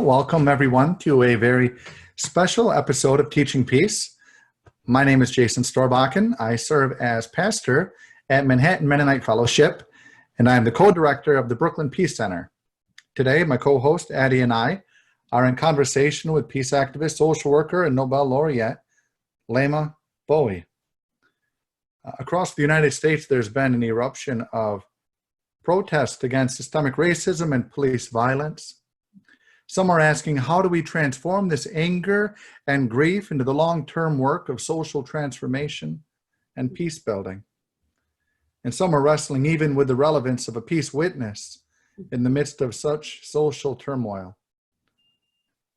Welcome everyone to a very special episode of Teaching Peace. My name is Jason Storbakken. I serve as pastor at Manhattan Mennonite Fellowship, and I am the co-director of the Brooklyn Peace Center. Today, my co-host Addie and I are in conversation with peace activist, social worker, and Nobel Laureate, Leymah Gbowee. Across the United States, there's been an eruption of protests against systemic racism and police violence. Some are asking, how do we transform this anger and grief into the long-term work of social transformation and peace building? And some are wrestling even with the relevance of a peace witness in the midst of such social turmoil.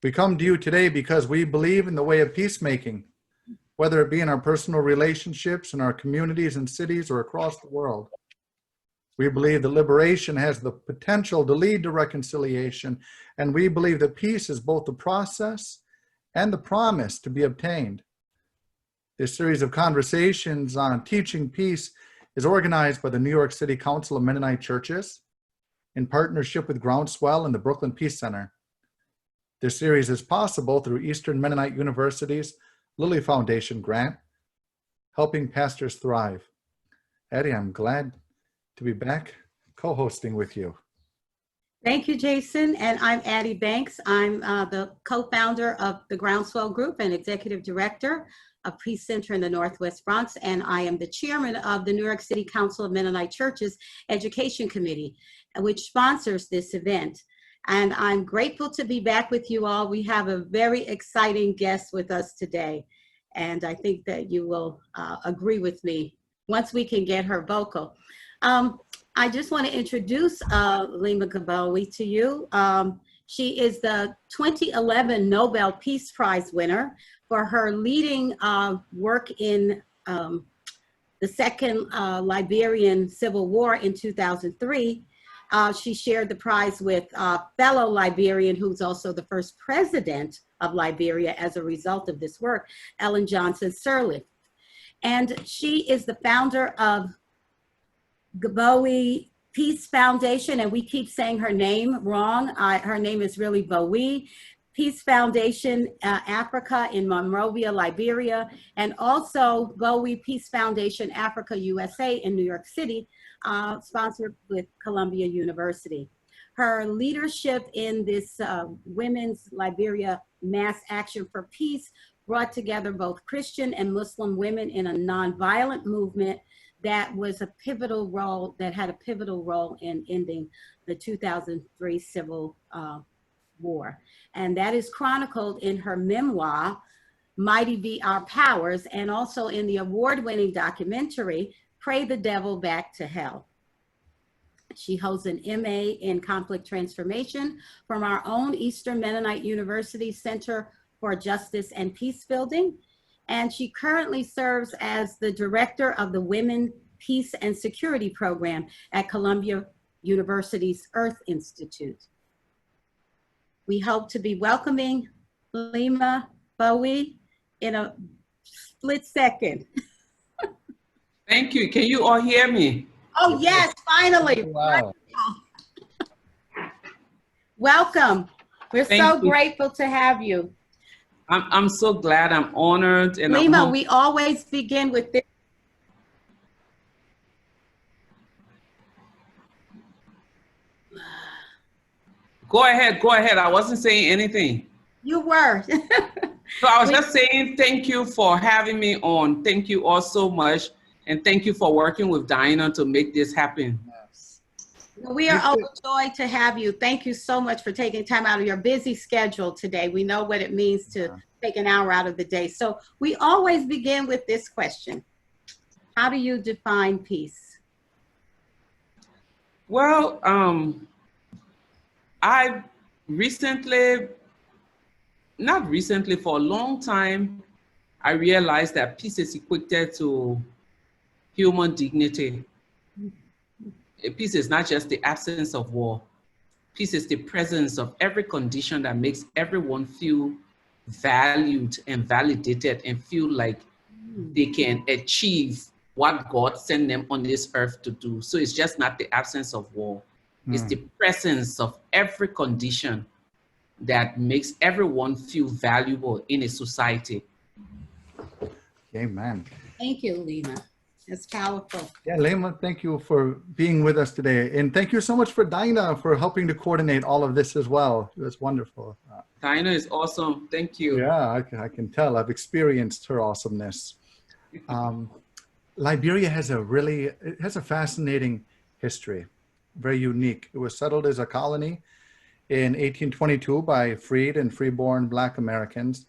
We come to you today because we believe in the way of peacemaking, whether it be in our personal relationships, in our communities and cities, or across the world. We believe that liberation has the potential to lead to reconciliation, and we believe that peace is both the process and the promise to be obtained. This series of conversations on teaching peace is organized by the New York City Council of Mennonite Churches in partnership with Groundswell and the Brooklyn Peace Center. This series is possible through Eastern Mennonite University's Lilly Foundation grant, Helping Pastors Thrive. Addie, I'm glad to be back co-hosting with you. Thank you, Jason. And I'm Addie Banks. I'm the co-founder of the Groundswell Group and executive director of Peace Center in the Northwest Bronx. And I am the chairman of the New York City Council of Mennonite Churches Education Committee, which sponsors this event. And I'm grateful to be back with you all. We have a very exciting guest with us today. And I think that you will agree with me once we can get her vocal. I just want to introduce Leymah Gbowee to you. She is the 2011 Nobel Peace Prize winner for her leading work in the Second Liberian Civil War in 2003. She shared the prize with fellow Liberian, who's also the first president of Liberia as a result of this work, Ellen Johnson Sirleaf. And she is the founder of Gbowee Peace Foundation, and we keep saying her name wrong. Her name is really Gbowee Peace Foundation Africa in Monrovia, Liberia, and also Gbowee Peace Foundation Africa USA in New York City, sponsored with Columbia University. Her leadership in this Women's Liberia Mass Action for Peace brought together both Christian and Muslim women in a nonviolent movement that was a pivotal role, that had a pivotal role in ending the 2003 Civil War. And that is chronicled in her memoir, Mighty Be Our Powers, and also in the award-winning documentary, Pray the Devil Back to Hell. She holds an MA in Conflict Transformation from our own Eastern Mennonite University Center for Justice and Peace Building. And she currently serves as the director of the Women, Peace and Security Program at Columbia University's Earth Institute. We hope to be welcoming Leymah Gbowee in a split second. Thank you. Can you all hear me? Oh, yes, finally. Wow. Welcome. We're so grateful to have you. I'm so glad. I'm honored. And Leymah, we always begin with this. Go ahead. Go ahead. I wasn't saying anything. You were. So I was just saying thank you for having me on. Thank you all so much. And thank you for working with Diana to make this happen. Yes. We are overjoyed to have you. Thank you so much for taking time out of your busy schedule today. We know what it means to take an hour out of the day. So we always begin with this question. How do you define peace? Well, I recently, not recently, for a long time, I realized that peace is equated to human dignity. Peace is not just the absence of war. Peace is the presence of every condition that makes everyone feel valued and validated and feel like they can achieve what God sent them on this earth to do. So it's just not the absence of war. It's the presence of every condition that makes everyone feel valuable in a society. Amen. Thank you, Leymah. It's powerful. Yeah, Leymah, thank you for being with us today. And thank you so much for Dinah for helping to coordinate all of this as well. It was wonderful. Dinah is awesome. Thank you. Yeah, I can tell. I've experienced her awesomeness. Liberia has a fascinating history, very unique. It was settled as a colony in 1822 by freed and freeborn Black Americans.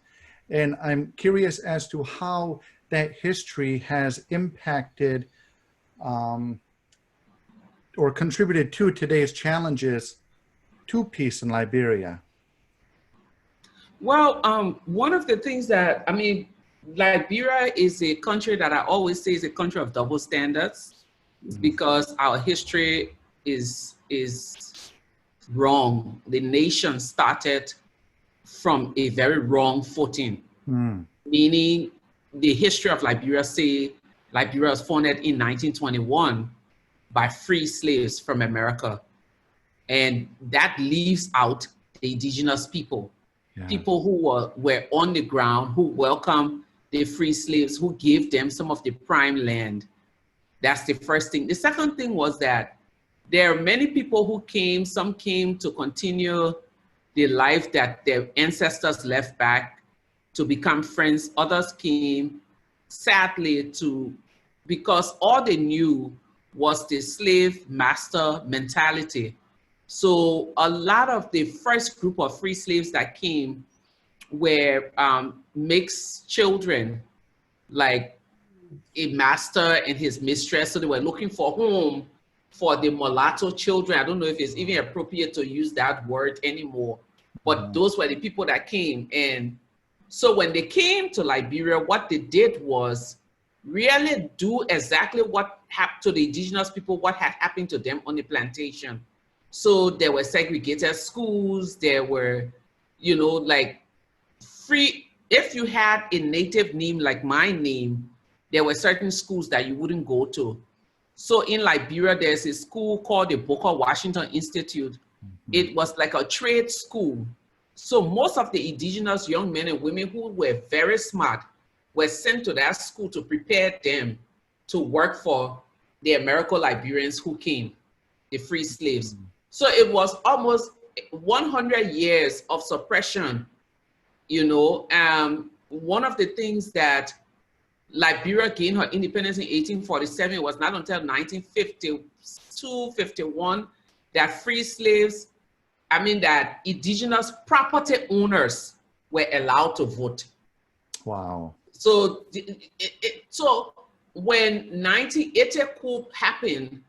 And I'm curious as to how that history has impacted or contributed to today's challenges to peace in Liberia. Well, one of the things that, Liberia is a country that I always say is a country of double standards because our history is wrong. The nation started from a very wrong footing, meaning the history of Liberia say Liberia was founded in 1921 by free slaves from America. And that leaves out the indigenous people, people who were on the ground, who welcomed the free slaves, who gave them some of the prime land. That's the first thing. The second thing was that there are many people who came, some came to continue the life that their ancestors left back to become friends. Others came, sadly, because all they knew was the slave master mentality. So a lot of the first group of free slaves that came were mixed children, like a master and his mistress. So they were looking for home for the mulatto children. I don't know if it's even appropriate to use that word anymore, but those were the people that came. And so when they came to Liberia, what they did was really do exactly what happened to the indigenous people, what had happened to them on the plantation. So there were segregated schools, there were, like free, if you had a native name like my name, there were certain schools that you wouldn't go to. So in Liberia, there's a school called the Booker Washington Institute. It was like a trade school. So most of the indigenous young men and women who were very smart were sent to that school to prepare them to work for the Americo-Liberians who came, the free slaves. So it was almost 100 years of suppression, one of the things that Liberia gained her independence in 1847, it was not until 1952, 51, that free slaves, that indigenous property owners were allowed to vote. Wow. So, so when 1980 coup happened,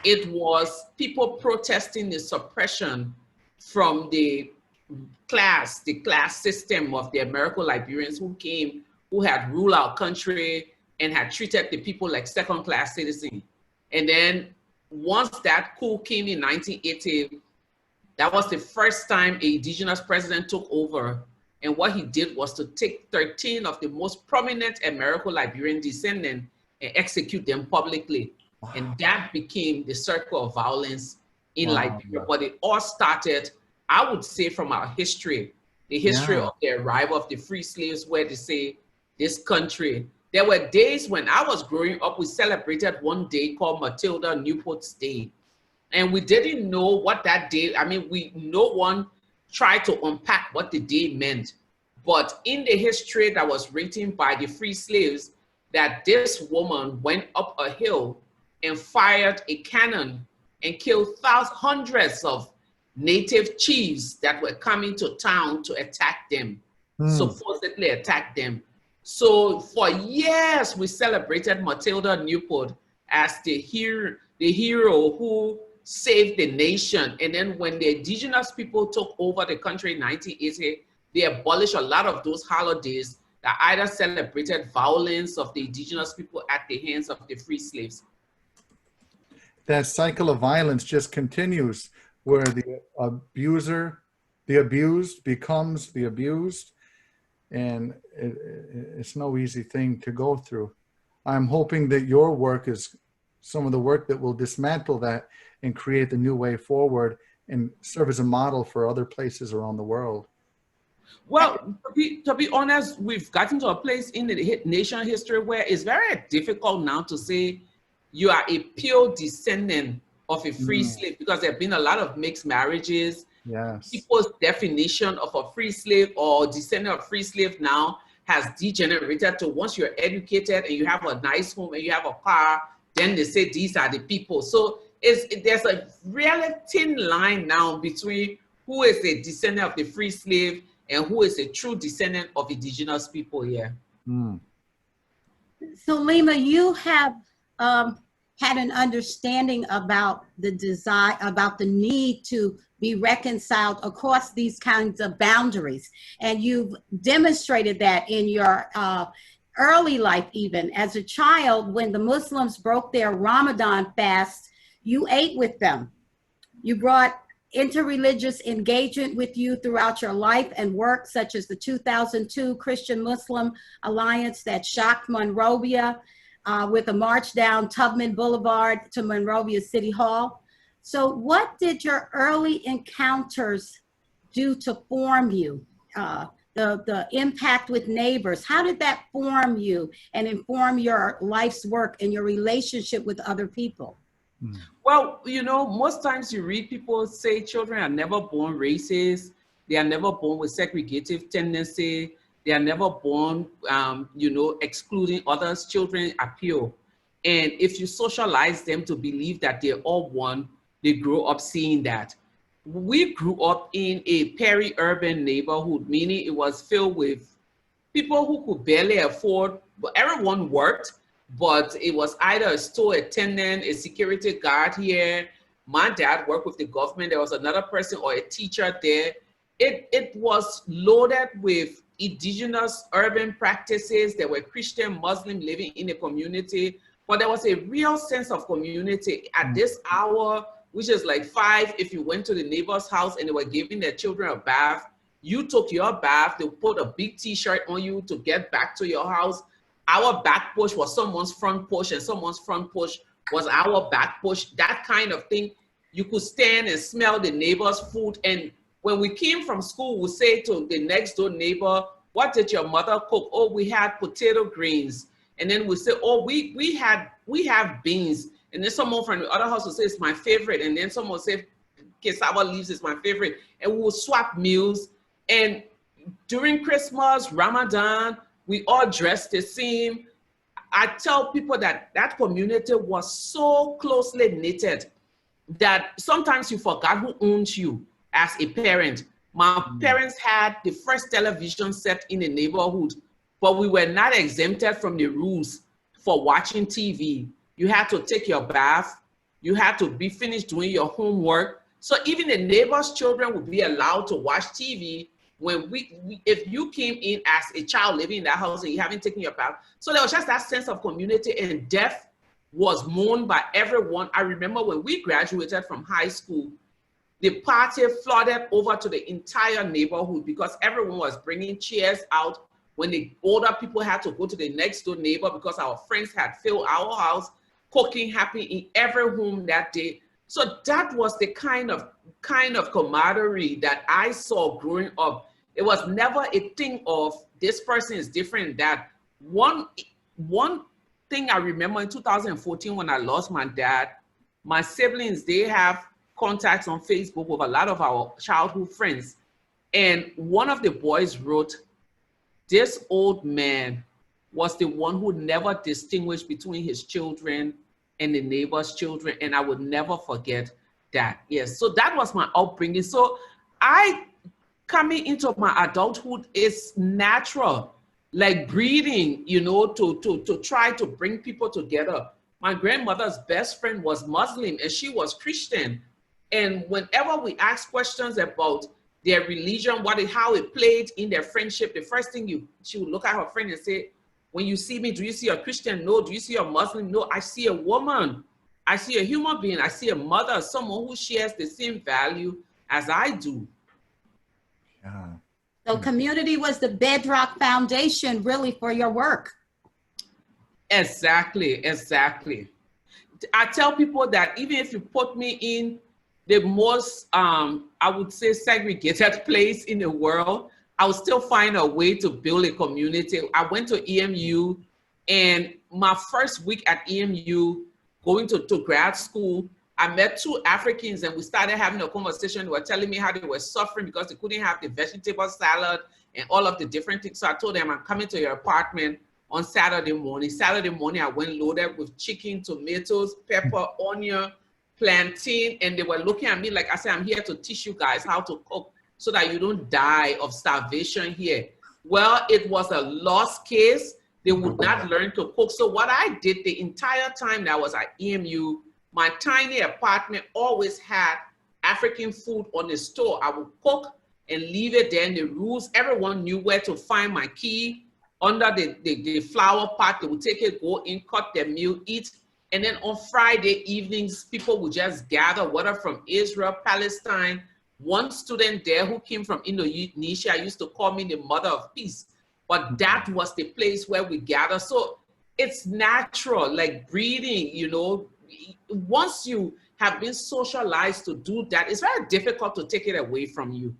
it was people protesting the suppression from the class system of the Americo-Liberians who came, who had ruled our country and had treated the people like second-class citizens. And then once that coup came in 1980, that was the first time an indigenous president took over. And what he did was to take 13 of the most prominent Americo-Liberian descendants and execute them publicly. Wow. And that became the circle of violence in Liberia. But it all started, I would say, from our history, the history of the arrival of the free slaves, where they say this country. There were days when I was growing up, we celebrated one day called Matilda Newport's Day. And we didn't know what that day, no one tried to unpack what the day meant. But in the history that was written by the free slaves, that this woman went up a hill and fired a cannon and killed hundreds of native chiefs that were coming to town to attack them, supposedly attack them. So for years, we celebrated Matilda Newport as the hero who saved the nation. And then when the indigenous people took over the country in 1980, they abolished a lot of those holidays that either celebrated violence of the indigenous people at the hands of the free slaves. That cycle of violence just continues, where the abused becomes the abused, and it's no easy thing to go through. I'm hoping that your work is some of the work that will dismantle that and create the new way forward and serve as a model for other places around the world. Well, to be honest, we've gotten to a place in the nation history where it's very difficult now to say you are a pure descendant of a free slave, because there have been a lot of mixed marriages. Yes. People's definition of a free slave or descendant of free slave now has degenerated to once you're educated and you have a nice home and you have a car, then they say these are the people. So there's a really thin line now between who is a descendant of the free slave and who is a true descendant of indigenous people here. So Leymah, you have had an understanding about the desire, about the need to be reconciled across these kinds of boundaries. And you've demonstrated that in your early life, even as a child, when the Muslims broke their Ramadan fast, you ate with them. You brought interreligious engagement with you throughout your life and work, such as the 2002 Christian-Muslim Alliance that shocked Monrovia with a march down Tubman Boulevard to Monrovia City Hall. So what did your early encounters do to form you? The impact with neighbors, how did that form you and inform your life's work and your relationship with other people? Well, you know, most times you read people say children are never born racist. They are never born with segregative tendency. They are never born, you know, excluding others. Children are pure. And if you socialize them to believe that they're all one, they grow up seeing that. We grew up in a peri-urban neighborhood, meaning it was filled with people who could barely afford, but everyone worked, but it was either a store attendant, a security guard here. My dad worked with the government. There was another person or a teacher there. It was loaded with indigenous urban practices. There were Christian, Muslim living in a community, but there was a real sense of community. At this hour, which is like 5, if you went to the neighbor's house and they were giving their children a bath, you took your bath, they put a big t-shirt on you to get back to your house. Our back push was someone's front push, and someone's front push was our back push. That kind of thing. You could stand and smell the neighbor's food. And when we came from school, we say to the next door neighbor, what did your mother cook? Oh, we had potato greens. And then we say, oh, we have beans. And then someone from the other house will say, it's my favorite. And then someone will say, cassava leaves is my favorite. And we will swap meals. And during Christmas, Ramadan, we all dressed the same. I tell people that that community was so closely knitted that sometimes you forgot who owns you as a parent. My parents had the first television set in the neighborhood, but we were not exempted from the rules for watching TV. You had to take your bath. You had to be finished doing your homework. So even the neighbors' children would be allowed to watch TV when if you came in as a child living in that house and you haven't taken your bath. So there was just that sense of community, and death was mourned by everyone. I remember when we graduated from high school, the party flooded over to the entire neighborhood because everyone was bringing chairs out when the older people had to go to the next door neighbor because our friends had filled our house, cooking happened in every home that day. So that was the kind of camaraderie that I saw growing up. It was never a thing of this person is different. That one thing I remember in 2014 when I lost my dad, my siblings, they have contacts on Facebook with a lot of our childhood friends. And one of the boys wrote, this old man was the one who never distinguished between his children and the neighbor's children. And I would never forget that. Yes, so that was my upbringing. So coming into my adulthood is natural, like breathing, you know, to try to bring people together. My grandmother's best friend was Muslim and she was Christian. And whenever we ask questions about their religion, how it played in their friendship, the first thing she would look at her friend and say, when you see me, do you see a Christian? No. Do you see a Muslim? No. I see a woman. I see a human being. I see a mother, someone who shares the same value as I do. Yeah. So community was the bedrock foundation really for your work. Exactly. I tell people that even if you put me in the most, I would say, segregated place in the world, I would still find a way to build a community. I went to EMU, and my first week at EMU, going to grad school, I met two Africans, and we started having a conversation. They were telling me how they were suffering because they couldn't have the vegetable salad and all of the different things. So I told them, I'm coming to your apartment on Saturday morning. Saturday morning, I went loaded with chicken, tomatoes, pepper, onion, plantain, and they were looking at me like, I said, I'm here to teach you guys how to cook so that you don't die of starvation here. Well, it was a lost case. They would not learn to cook. So what I did the entire time that I was at EMU, my tiny apartment always had African food on the stove. I would cook and leave it there in the rules. Everyone knew where to find my key under the flower pot. They would take it, go in, cut their meal, eat. And then on Friday evenings, people would just gather, whether from Israel, Palestine. One student there who came from Indonesia used to call me the mother of peace. But that was the place where we gather. So it's natural, like breathing, you know. Once you have been socialized to do that, it's very difficult to take it away from you.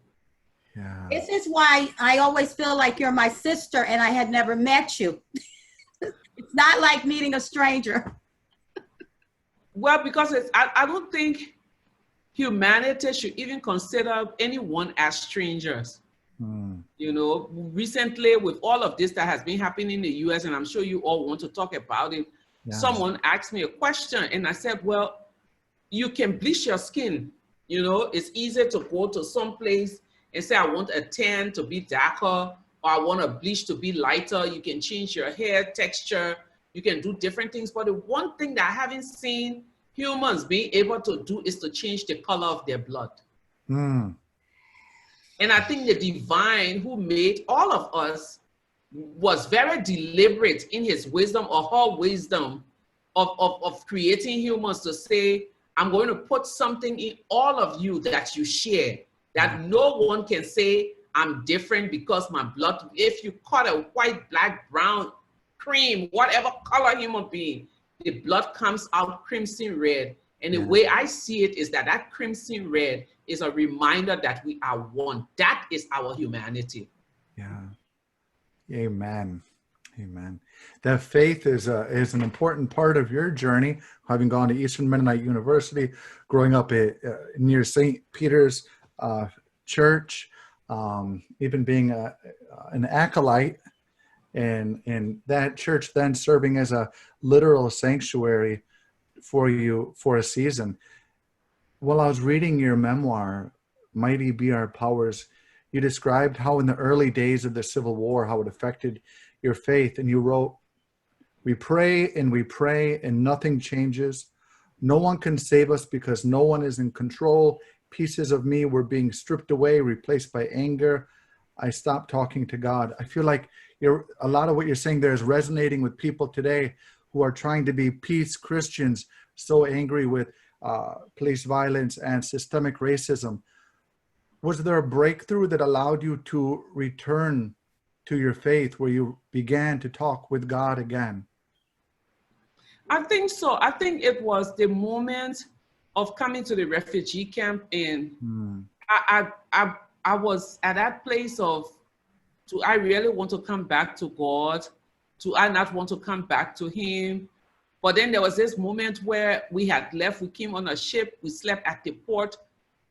Yeah. This is why I always feel like you're my sister and I had never met you. It's not like meeting a stranger. Well, because I don't think humanity should even consider anyone as strangers. You know, recently with all of this that has been happening in the US, and I'm sure you all want to talk about it, someone asked me a question and I said, well, you can bleach your skin. You know, it's easy to go to some place and say, I want a tan to be darker, or I want a bleach to be lighter. You can change your hair texture. You can do different things. But the one thing that I haven't seen humans being able to do is to change the color of their blood. And I think the divine who made all of us was very deliberate in his wisdom or her wisdom of creating humans to say, I'm going to put something in all of you that you share, that no one can say, I'm different because my blood, if you cut a white, black, brown, cream, whatever color human being, the blood comes out crimson red. And the way I see it is that that crimson red is a reminder that we are one. That is our humanity. Yeah. Amen. Amen. That faith is an important part of your journey, having gone to Eastern Mennonite University, growing up near St. Peter's Church, even being an acolyte, and that church then serving as a literal sanctuary for you for a season. While I was reading your memoir, Mighty Be Our Powers, you described how in the early days of the Civil War, how it affected your faith. And you wrote, we pray and nothing changes. No one can save us because no one is in control. Pieces of me were being stripped away, replaced by anger. I stopped talking to God. I feel like a lot of what you're saying there is resonating with people today who are trying to be peace Christians, so angry with police violence and systemic racism. Was there a breakthrough that allowed you to return to your faith, where you began to talk with God again? I think so. I think it was the moment of coming to the refugee camp, and I was at that place of, do I really want to come back to God? Do I not want to come back to him? But then there was this moment where we had left, we came on a ship, we slept at the port,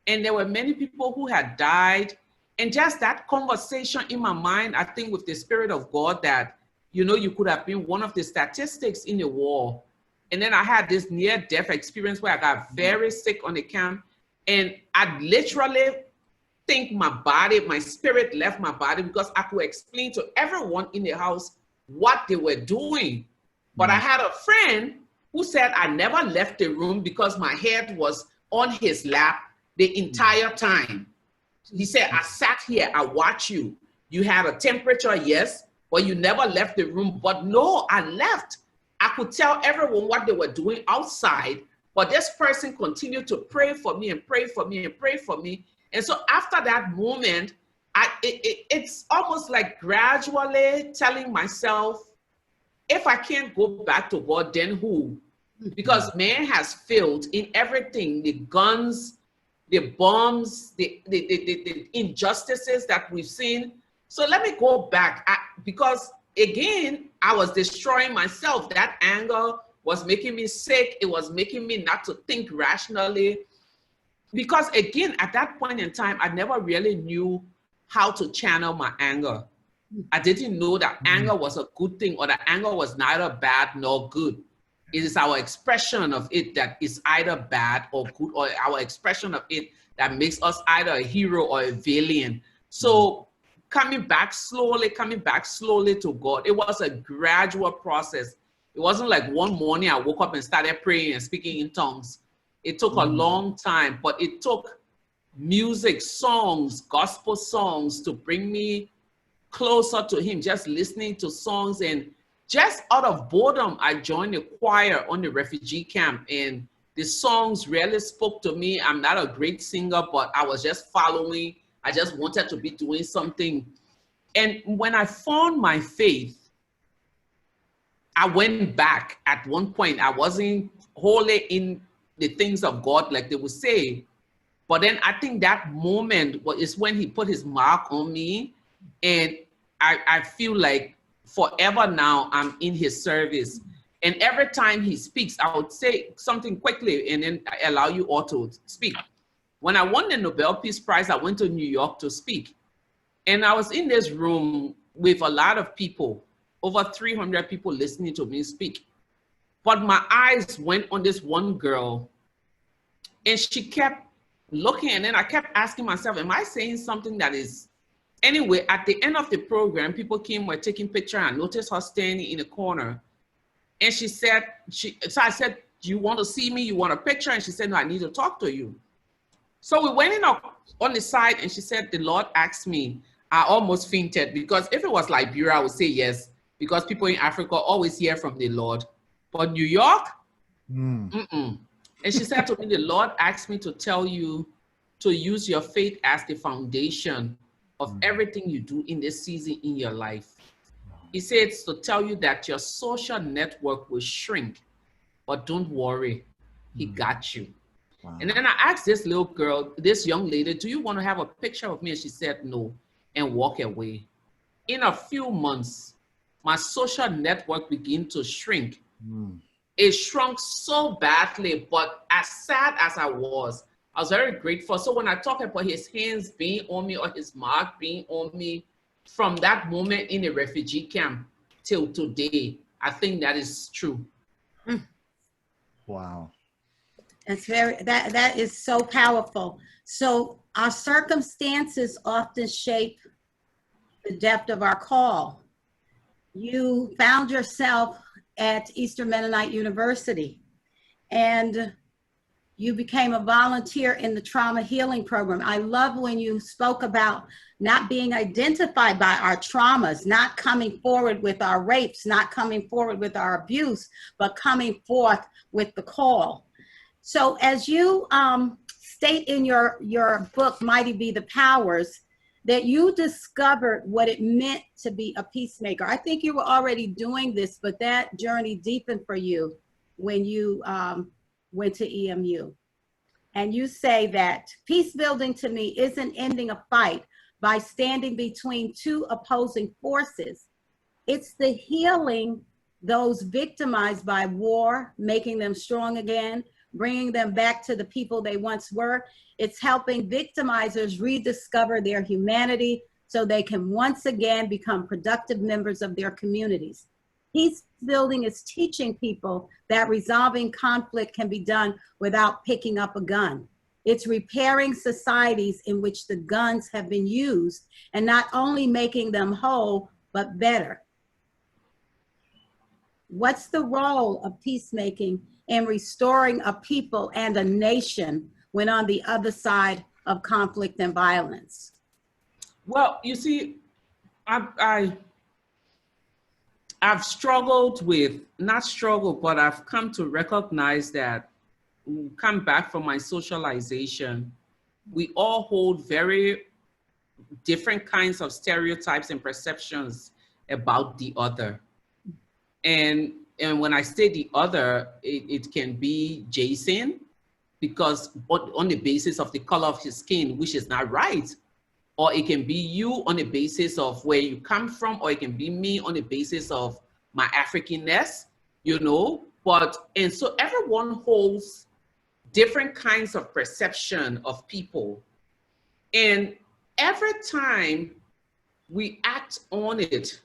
and there were many people who had died. And just that conversation in my mind, I think with the Spirit of God, that, you know, you could have been one of the statistics in the war. And then I had this near-death experience where I got very sick on the camp, and I literally think my spirit left my body, because I could explain to everyone in the house what they were doing. But I had a friend who said I never left the room because my head was on his lap the entire time. He said, I sat here, I watched you. You had a temperature, yes, but you never left the room. But no, I left. I could tell everyone what they were doing outside, but this person continued to pray for me and pray for me and pray for me. And so after that moment, it's almost like gradually telling myself, if I can't go back to God, then who? Because man has failed in everything, the guns, the bombs, the injustices that we've seen. So let me go back because again, I was destroying myself. That anger was making me sick. It was making me not to think rationally. Because again, at that point in time, I never really knew how to channel my anger. I didn't know that anger was a good thing or that anger was neither bad nor good. It is our expression of it that is either bad or good, or our expression of it that makes us either a hero or a villain. So coming back slowly to God, it was a gradual process. It wasn't like one morning I woke up and started praying and speaking in tongues. It took a long time, but it took music, songs, gospel songs to bring me closer to him, just listening to songs. And just out of boredom, I joined the choir on the refugee camp, and the songs really spoke to me. I'm not a great singer, but I was just following. I just wanted to be doing something. And when I found my faith, I went back. At one point, I wasn't wholly in the things of God, like they would say. But then I think that moment is when he put his mark on me. And I feel like forever now I'm in his service. And every time he speaks, I would say something quickly and then I allow you all to speak. When I won the Nobel Peace Prize, I went to New York to speak. And I was in this room with a lot of people, over 300 people listening to me speak. But my eyes went on this one girl and she kept looking, and then I kept asking myself, am I saying something that is... Anyway, at the end of the program, people came, were taking pictures, and I noticed her standing in a corner. And she said, so I said, do you want to see me? You want a picture? And she said, no, I need to talk to you. So we went in on the side, and she said, the Lord asked me. I almost fainted, because if it was Liberia, I would say yes, because people in Africa always hear from the Lord. But New York, And she said to me, the Lord asked me to tell you to use your faith as the foundation of everything you do in this season in your life. He says to tell you that your social network will shrink, but don't worry, he got you. Wow. And then I asked this little girl, this young lady, do you want to have a picture of me? And she said no, and walk away. In a few months, my social network began to shrink. It shrunk so badly, but as sad as I was very grateful. So when I talk about his hands being on me or his mark being on me, from that moment in the refugee camp till today, I think that is true. Wow. That's that is so powerful. So our circumstances often shape the depth of our call. You found yourself at Eastern Mennonite University, and you became a volunteer in the trauma healing program. I love when you spoke about not being identified by our traumas, not coming forward with our rapes, not coming forward with our abuse, but coming forth with the call. So as you state in your book, Mighty Be the Powers, that you discovered what it meant to be a peacemaker. I think you were already doing this, but that journey deepened for you when you went to EMU. And you say that peace building to me isn't ending a fight by standing between two opposing forces. It's the healing those victimized by war, making them strong again, bringing them back to the people they once were. It's helping victimizers rediscover their humanity so they can once again become productive members of their communities. Peace building is teaching people that resolving conflict can be done without picking up a gun. It's repairing societies in which the guns have been used and not only making them whole, but better. What's the role of peacemaking in restoring a people and a nation when on the other side of conflict and violence? Well, you see, I've struggled with, not struggled, but I've come to recognize that, come back from my socialization, we all hold very different kinds of stereotypes and perceptions about the other. And when I say the other, it can be Jason, because on the basis of the color of his skin, which is not right. Or it can be you on the basis of where you come from, or it can be me on the basis of my Africanness, you know. And so everyone holds different kinds of perception of people. And every time we act on it,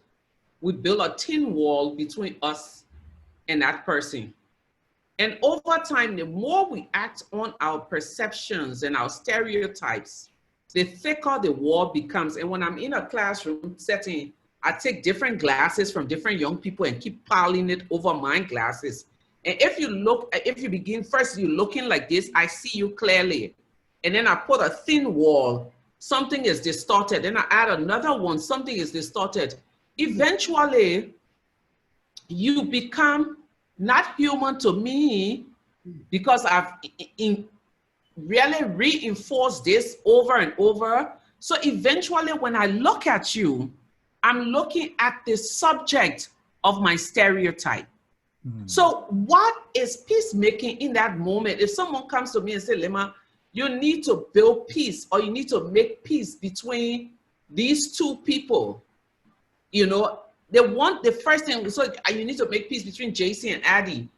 we build a thin wall between us and that person. And over time, the more we act on our perceptions and our stereotypes, the thicker the wall becomes. And when I'm in a classroom setting, I take different glasses from different young people and keep piling it over my glasses. And if you begin first, you're looking like this, I see you clearly. And then I put a thin wall, something is distorted. Then I add another one, something is distorted. Eventually, you become not human to me because I've really reinforced this over and over. So eventually when I look at you, I'm looking at the subject of my stereotype. So what is peacemaking in that moment? If someone comes to me and say, Leymah, you need to build peace, or you need to make peace between these two people, you know, the first thing, so you need to make peace between Jason and Addie.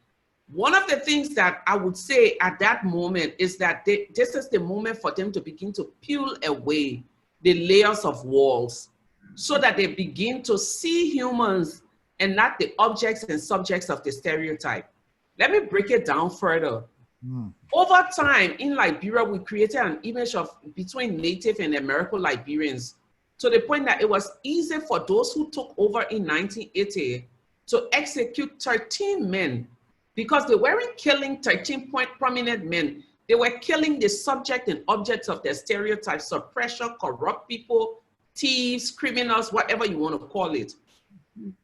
One of the things that I would say at that moment is that this is the moment for them to begin to peel away the layers of walls so that they begin to see humans and not the objects and subjects of the stereotype. Let me break it down further. Over time in Liberia, we created an image of between Native and American Liberians to the point that it was easy for those who took over in 1980 to execute 13 men, because they weren't killing 13 prominent men. They were killing the subject and objects of their stereotypes, suppression, corrupt people, thieves, criminals, whatever you want to call it.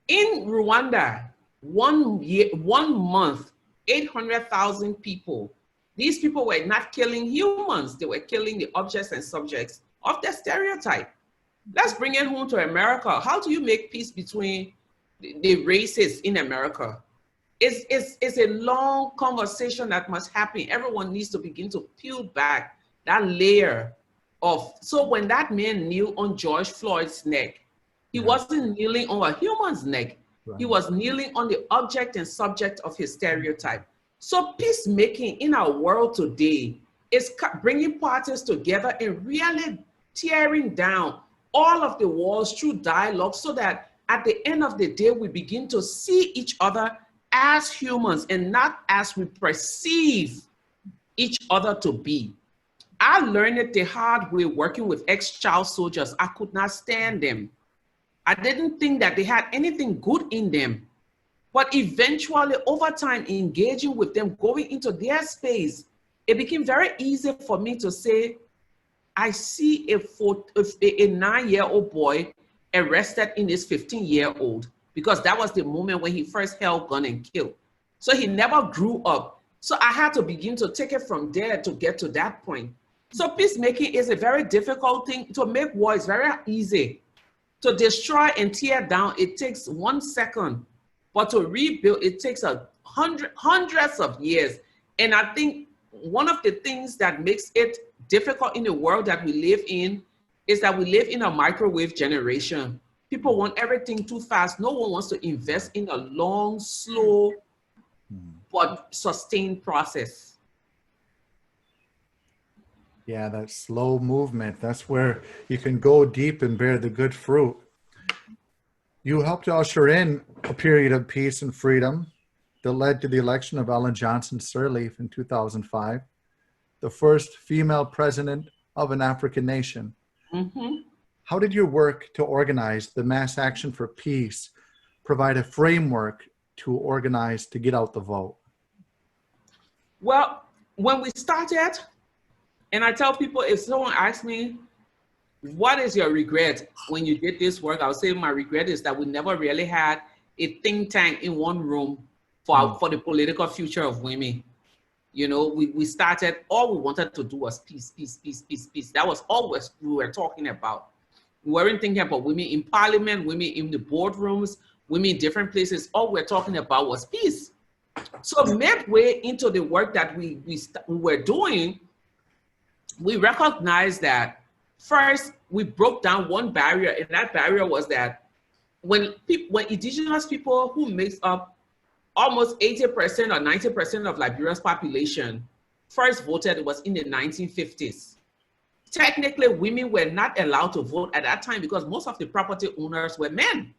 In Rwanda, 1 month, 800,000 people. These people were not killing humans. They were killing the objects and subjects of their stereotype. Let's bring it home to America. How do you make peace between the races in America? It's a long conversation that must happen. Everyone needs to begin to peel back that layer of, so when that man kneeled on George Floyd's neck, he wasn't kneeling on a human's neck. He was kneeling on the object and subject of his stereotype. So peacemaking in our world today is bringing parties together and really tearing down all of the walls through dialogue, so that at the end of the day, we begin to see each other as humans and not as we perceive each other to be. I learned it the hard way working with ex-child soldiers. I could not stand them. I didn't think that they had anything good in them. But eventually, over time, engaging with them, going into their space, it became very easy for me to say, I see a 9-year-old boy arrested in his 15-year-old, because that was the moment when he first held gun and killed. So he never grew up. So I had to begin to take it from there to get to that point. So peacemaking is a very difficult thing. To make war is very easy. To destroy and tear down, it takes 1 second. But to rebuild, it takes hundreds of years. And I think one of the things that makes it difficult in the world that we live in is that we live in a microwave generation. People want everything too fast. No one wants to invest in a long, slow, but sustained process. Yeah, that slow movement, that's where you can go deep and bear the good fruit. You helped usher in a period of peace and freedom that led to the election of Ellen Johnson Sirleaf in 2005, the first female president of an African nation. How did your work to organize the mass action for peace provide a framework to organize to get out the vote? Well, when we started, and I tell people, if someone asks me, what is your regret when you did this work? I would say my regret is that we never really had a think tank in one room for the political future of women. You know, we started, all we wanted to do was peace, peace, peace, peace, peace. That was all we were talking about. We weren't thinking about women in parliament, women in the boardrooms, women in different places. All we're talking about was peace. So midway into the work that we were doing, we recognized that first we broke down one barrier, and that barrier was that when indigenous people, who makes up almost 80% or 90% of Liberia's population, first voted, it was in the 1950s. Technically, women were not allowed to vote at that time because most of the property owners were men.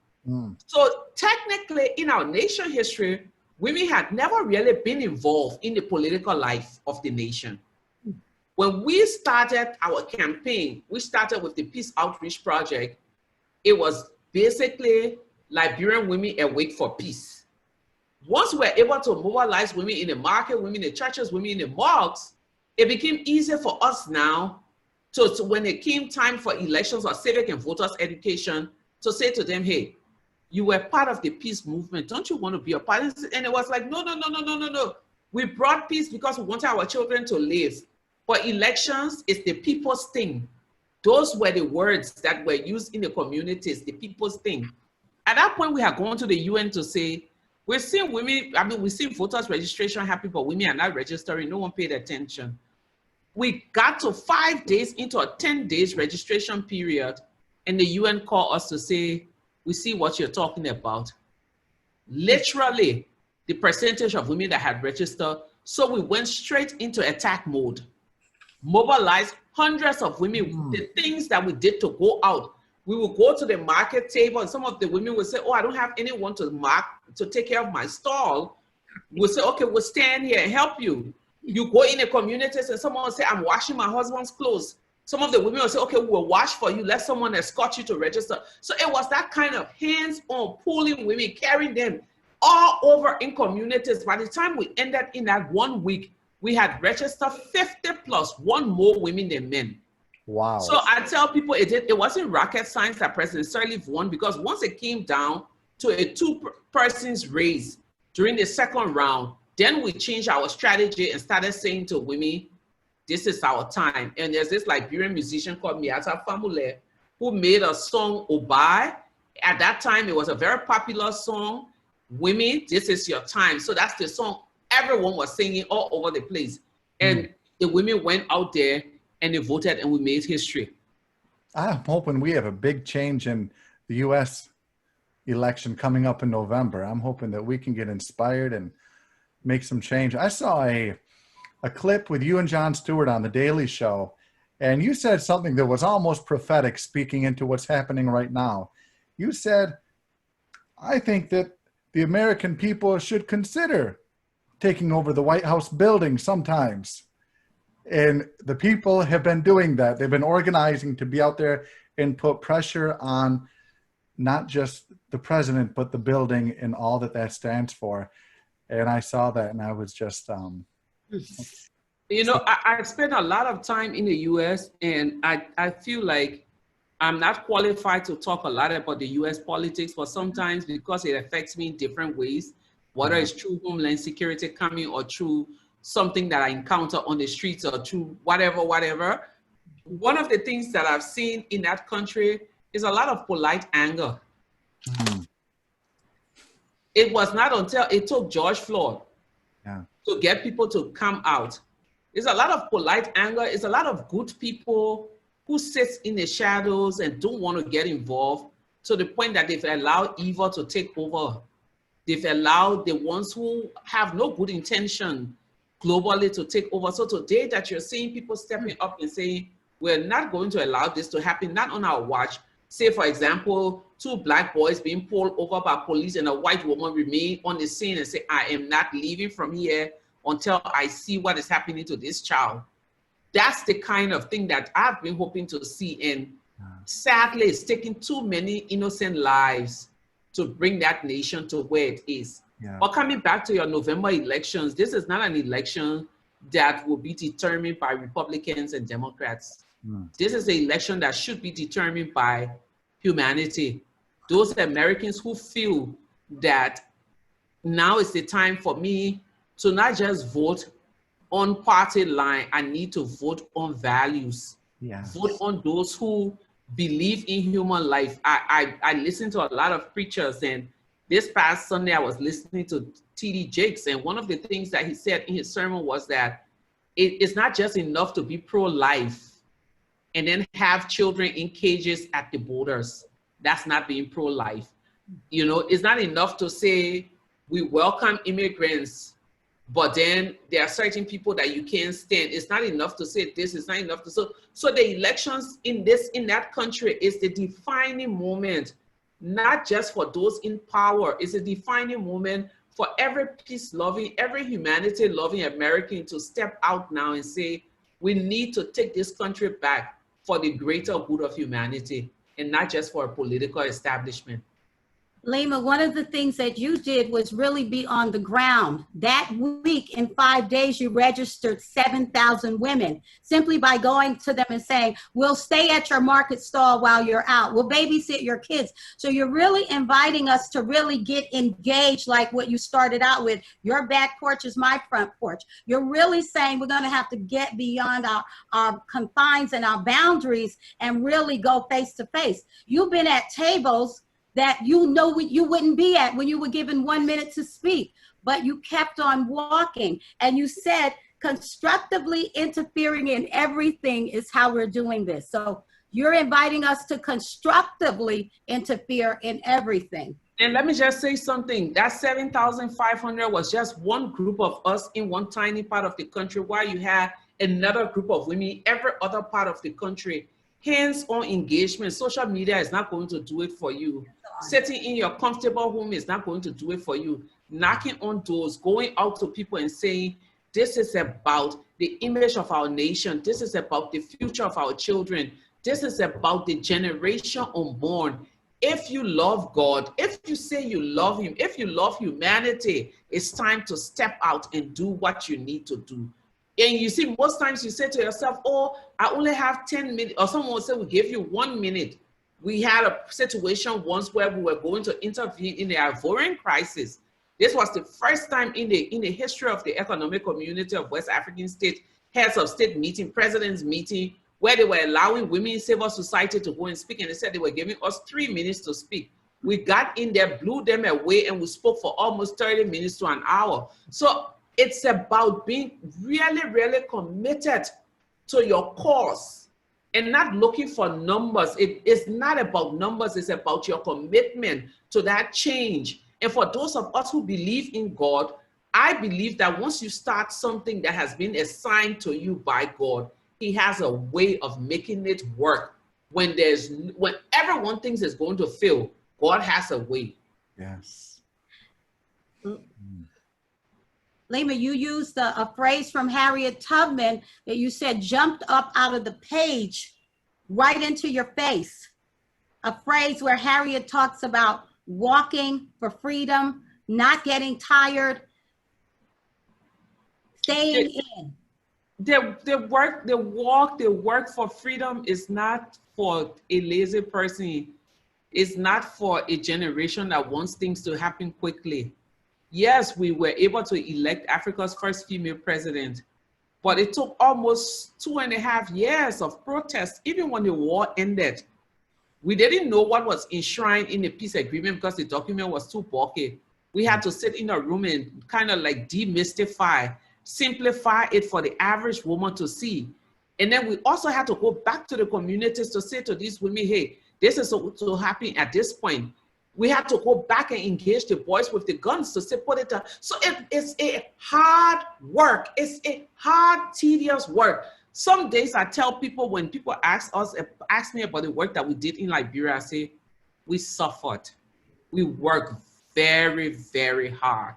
So technically, in our nation history, women had never really been involved in the political life of the nation. When we started our campaign, we started with the Peace Outreach Project. It was basically Liberian women awake for peace. Once we were able to mobilize women in the market, women in the churches, women in the mosques, it became easier for us now to when it came time for elections or civic and voters education, to say to them, hey, you were part of the peace movement. Don't you want to be a part? And it was like, no. We brought peace because we wanted our children to live. But elections is the people's thing. Those were the words that were used in the communities, the people's thing. At that point, we had gone to the UN to say, we're seeing women, we're seeing voters registration happen, but women are not registering. No one paid attention. We got to 5 days into a 10 days registration period, and the UN called us to say, we see what you're talking about. Literally, the percentage of women that had registered. So we went straight into attack mode, mobilized hundreds of women. The things that we did to go out, we would go to the market table, and some of the women would say, oh, I don't have anyone to take care of my stall. We'll say, okay, we'll stand here and help you. You go in the communities and someone will say, I'm washing my husband's clothes. Some of the women will say, okay, we'll wash for you. Let someone escort you to register. So it was that kind of hands-on pulling women, carrying them all over in communities. By the time we ended in that 1 week, we had registered 50 plus, one more women than men. Wow. So I tell people it wasn't rocket science that President Sirleaf won, because once it came down to a two-persons race during the second round, then we changed our strategy and started saying to women, this is our time. And there's this Liberian musician called Miata Famule who made a song, Obai. At that time, it was a very popular song. Women, this is your time. So that's the song everyone was singing all over the place. And the women went out there and they voted, and we made history. I'm hoping we have a big change in the U.S. election coming up in November. I'm hoping that we can get inspired and make some change. I saw a clip with you and Jon Stewart on The Daily Show, and you said something that was almost prophetic, speaking into what's happening right now. You said, I think that the American people should consider taking over the White House building sometimes. And the people have been doing that. They've been organizing to be out there and put pressure on not just the president, but the building and all that stands for. And I saw that, and I was just... You know, I spent a lot of time in the U.S., and I feel like I'm not qualified to talk a lot about the U.S. politics, but sometimes because it affects me in different ways, whether it's through Homeland Security coming or through something that I encounter on the streets or through whatever. One of the things that I've seen in that country is a lot of polite anger. It was not until it took George Floyd to get people to come out. There's a lot of polite anger. It's a lot of good people who sits in the shadows and don't want to get involved, to the point that they've allowed evil to take over. They've allowed the ones who have no good intention globally to take over. So today that you're seeing people stepping up and saying, we're not going to allow this to happen, not on our watch. Say, for example, 2 black boys being pulled over by police and a white woman remain on the scene and say, I am not leaving from here until I see what is happening to this child. That's the kind of thing that I've been hoping to see. And sadly, it's taking too many innocent lives to bring that nation to where it is. But coming back to your November elections, this is not an election that will be determined by Republicans and Democrats. This is an election that should be determined by humanity. Those Americans who feel that now is the time for me to not just vote on party line, I need to vote on values. Vote on those who believe in human life. I listen to a lot of preachers, and This past Sunday, I was listening to T.D. Jakes, and one of the things that he said in his sermon was that it's not just enough to be pro-life and then have children in cages at the borders. That's not being pro-life. You know, it's not enough to say we welcome immigrants, but then there are certain people that you can't stand. It's not enough to say this. It's not enough to so the elections in that country is the defining moment, not just for those in power. It's a defining moment for every peace-loving, every humanity-loving American to step out now and say, we need to take this country back for the greater good of humanity and not just for a political establishment. Leymah, one of the things that you did was really be on the ground. That week, in 5 days, you registered 7,000 women simply by going to them and saying, we'll stay at your market stall while you're out. We'll babysit your kids. So you're really inviting us to really get engaged, like what you started out with. Your back porch is my front porch. You're really saying we're going to have to get beyond our confines and our boundaries and really go face to face. You've been at tables that you know you wouldn't be at when you were given 1 minute to speak, but you kept on walking. And you said constructively interfering in everything is how we're doing this. So you're inviting us to constructively interfere in everything. And let me just say something. That 7,500 was just one group of us in one tiny part of the country, while you had another group of women in every other part of the country. Hands-on engagement. Social media is not going to do it for you. Sitting in your comfortable home is not going to do it for you. Knocking on doors, going out to people and saying, this is about the image of our nation. This is about the future of our children. This is about the generation unborn. If you love God, if you say you love him, if you love humanity, it's time to step out and do what you need to do. And you see, most times you say to yourself, oh, I only have 10 minutes, or someone will say, we give you 1 minute. We had a situation once where we were going to intervene in the Ivorian crisis. This was the first time in the history of the economic community of West African states, heads of state meeting, president's meeting, where they were allowing women in civil society to go and speak. And they said they were giving us 3 minutes to speak. We got in there, blew them away, and we spoke for almost 30 minutes to an hour. So it's about being really, really committed to your cause and not looking for numbers. It is not about numbers. It's about your commitment to that change. And for those of us who believe in God, I believe that once you start something that has been assigned to you by God, he has a way of making it work. When everyone thinks it's going to fail, God has a way. Yes. Leymah, you used a phrase from Harriet Tubman that you said jumped up out of the page right into your face. A phrase where Harriet talks about walking for freedom, not getting tired, staying in. The work for freedom is not for a lazy person. It's not for a generation that wants things to happen quickly. Yes, we were able to elect Africa's first female president, but it took almost 2.5 years of protest. Even when the war ended, we didn't know what was enshrined in the peace agreement because the document was too bulky. We had to sit in a room and kind of like demystify, simplify it for the average woman to see. And then we also had to go back to the communities to say to these women, hey, this is so happy at this point. We had to go back and engage the boys with the guns to say, put it down. So it's a hard work. It's a hard, tedious work. Some days I tell people, when people ask me about the work that we did in Liberia, I say, we suffered. We worked very, very hard.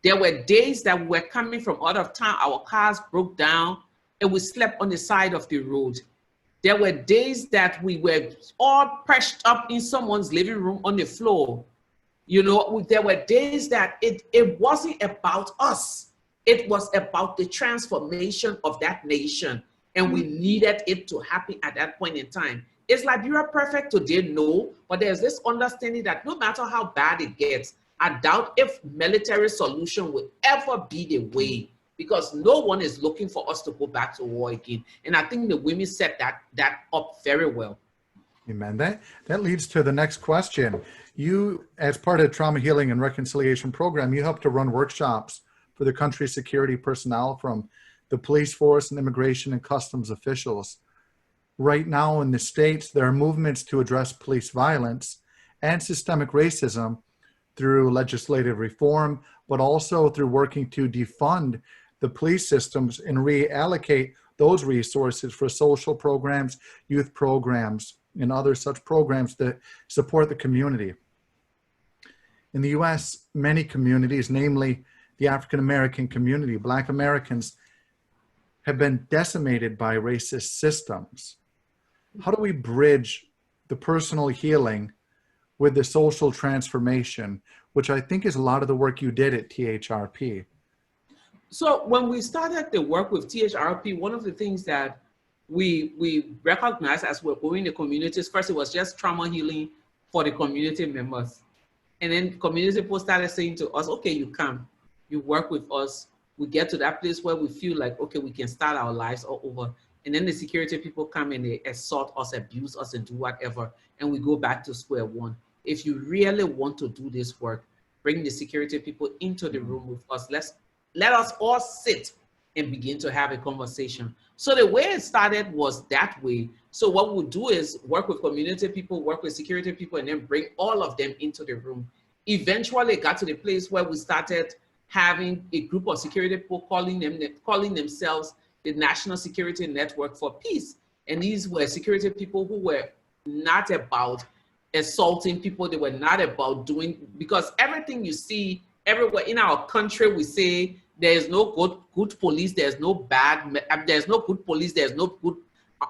There were days that we were coming from out of town, our cars broke down, and we slept on the side of the road. There were days that we were all perched up in someone's living room on the floor. You know, there were days that it wasn't about us. It was about the transformation of that nation. And we needed it to happen at that point in time. Is Liberia perfect today? No. But there's this understanding that no matter how bad it gets, I doubt if military solution will ever be the way, because no one is looking for us to go back to war again. And I think the women set that up very well. Amen. That leads to the next question. You, as part of Trauma Healing and Reconciliation Program, you help to run workshops for the country's security personnel, from the police force and immigration and customs officials. Right now in the States, there are movements to address police violence and systemic racism through legislative reform, but also through working to defund the police systems and reallocate those resources for social programs, youth programs, and other such programs that support the community. In the US, many communities, namely the African American community, Black Americans, have been decimated by racist systems. How do we bridge the personal healing with the social transformation, which I think is a lot of the work you did at THRP? So when we started the work with THRP, one of the things that we recognized as we're going to communities, first it was just trauma healing for the community members. And then community people started saying to us, okay, you come, you work with us. We get to that place where we feel like, okay, we can start our lives all over. And then the security people come and they assault us, abuse us, and do whatever. And we go back to square one. If you really want to do this work, bring the security people into the room with us. Let us all sit and begin to have a conversation. So the way it started was that way. So what we'll do is work with community people, work with security people, and then bring all of them into the room. Eventually it got to the place where we started having a group of security people calling themselves the National Security Network for Peace. And these were security people who were not about assaulting people. They were not about doing, because everything you see everywhere in our country, we say there is no good police, there's no good police, there's no good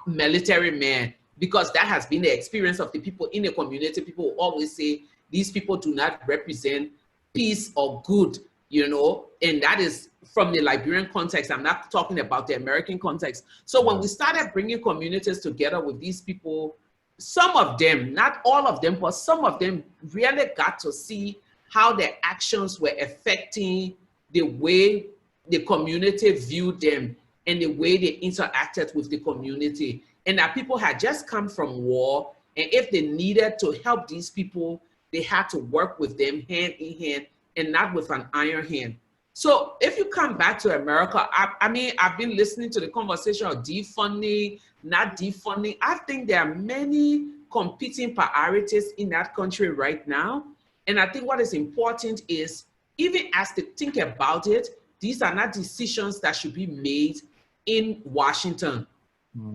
military man, because that has been the experience of the people in the community. People always say these people do not represent peace or good, you know, and that is from the Liberian context. I'm not talking about the American context. So when we started bringing communities together with these people, some of them, not all of them, but some of them really got to see how their actions were affecting the way the community viewed them and the way they interacted with the community. And that people had just come from war, and if they needed to help these people, they had to work with them hand in hand and not with an iron hand. So if you come back to America, I mean, I've been listening to the conversation of defunding, not defunding. I think there are many competing priorities in that country right now. And I think what is important is, even as they think about it, these are not decisions that should be made in Washington.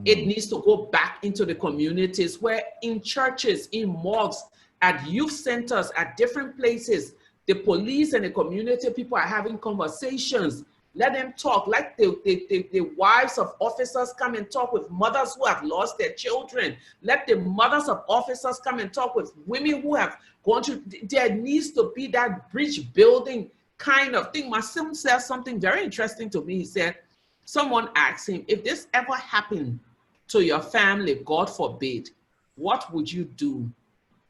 It needs to go back into the communities, where in churches, in mosques, at youth centers, at different places, the police and the community people are having conversations. Let them talk. Like the wives of officers come and talk with mothers who have lost their children. Let the mothers of officers come and talk with women who have gone through. There needs to be that bridge building kind of thing. My son said something very interesting to me. He said, someone asked him, if this ever happened to your family, God forbid, what would you do?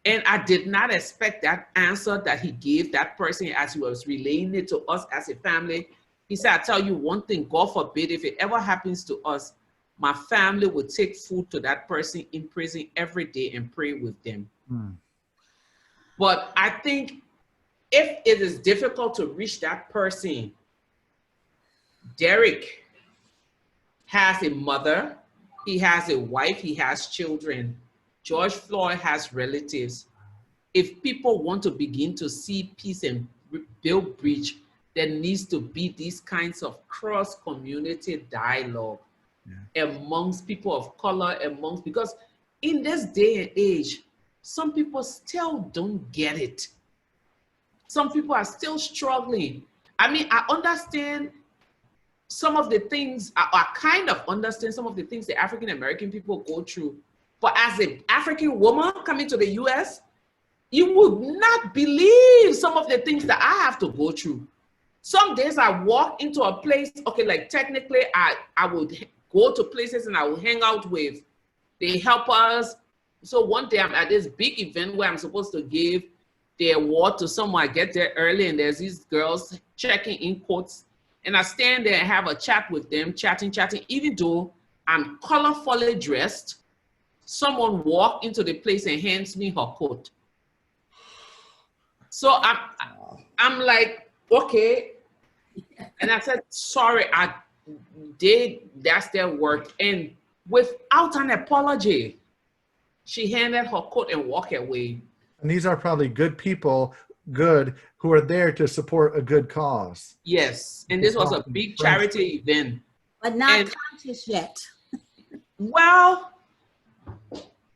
And I did not expect that answer that he gave that person as he was relaying it to us as a family. He said, I tell you one thing, God forbid, if it ever happens to us, my family will take food to that person in prison every day and pray with them. But I think if it is difficult to reach that person, Derek has a mother, he has a wife, he has children. George Floyd has relatives. If people want to begin to see peace and build bridge, there needs to be these kinds of cross-community dialogue amongst people of color, because in this day and age, some people still don't get it. Some people are still struggling. I mean, I understand some of the things, I kind of understand some of the things the African American people go through. But as an African woman coming to the US, you would not believe some of the things that I have to go through. Some days I walk into a place, okay, like technically I would go to places and I will hang out with the helpers. So one day I'm at this big event where I'm supposed to give the award to someone. I get there early and there's these girls checking in quotes, and I stand there and have a chat with them, chatting, even though I'm colorfully dressed. someone walked into the place and hands me her coat. So I'm like, okay. And I said, sorry, that's their work. And without an apology, she handed her coat and walked away. And these are probably good people, who are there to support a good cause. Yes. And this was a big charity event. But not conscious yet. Well,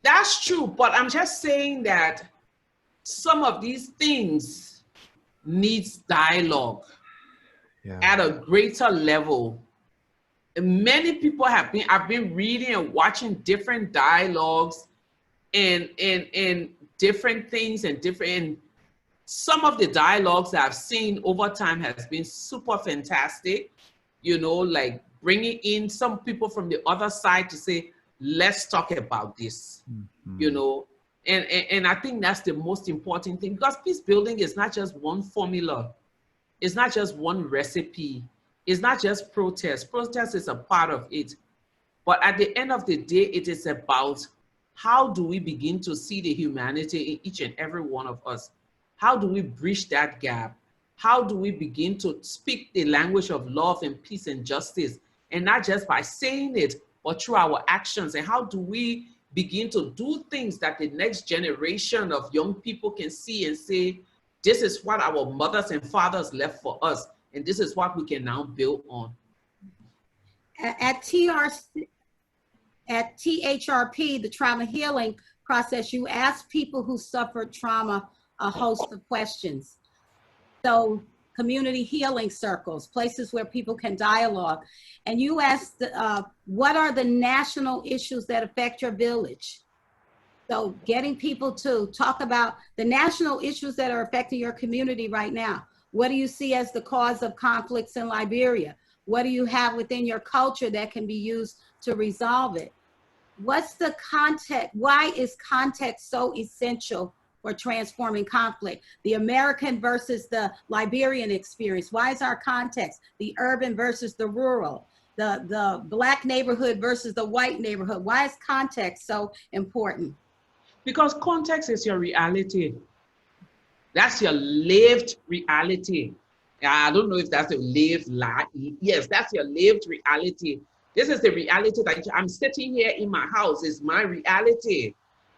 that's true. But I'm just saying that some of these things needs dialogue at a greater level. Many people I've been reading and watching different dialogues and different things and some of the dialogues that I've seen over time has been super fantastic, like bringing in some people from the other side to say, let's talk about this, and I think that's the most important thing, because peace building is not just one formula. It's not just one recipe. It's not just protest. Protest is a part of it. But at the end of the day, it is about how do we begin to see the humanity in each and every one of us? How do we bridge that gap? How do we begin to speak the language of love and peace and justice? And not just by saying it, but through our actions. And how do we begin to do things that the next generation of young people can see and say, this is what our mothers and fathers left for us, and this is what we can now build on. At THRP, the trauma healing process, you ask people who suffered trauma a host of questions. So community healing circles, places where people can dialogue. And you asked, what are the national issues that affect your village? So getting people to talk about the national issues that are affecting your community right now. What do you see as the cause of conflicts in Liberia? What do you have within your culture that can be used to resolve it? What's the context? Why is context so essential for transforming conflict? The American versus the Liberian experience. Why is our context? The urban versus the rural. The Black neighborhood versus the white neighborhood. Why is context so important? Because context is your reality. That's your lived reality. I don't know if that's a lived life. Yes, that's your lived reality. This is the reality that I'm sitting here in my house. Is my reality.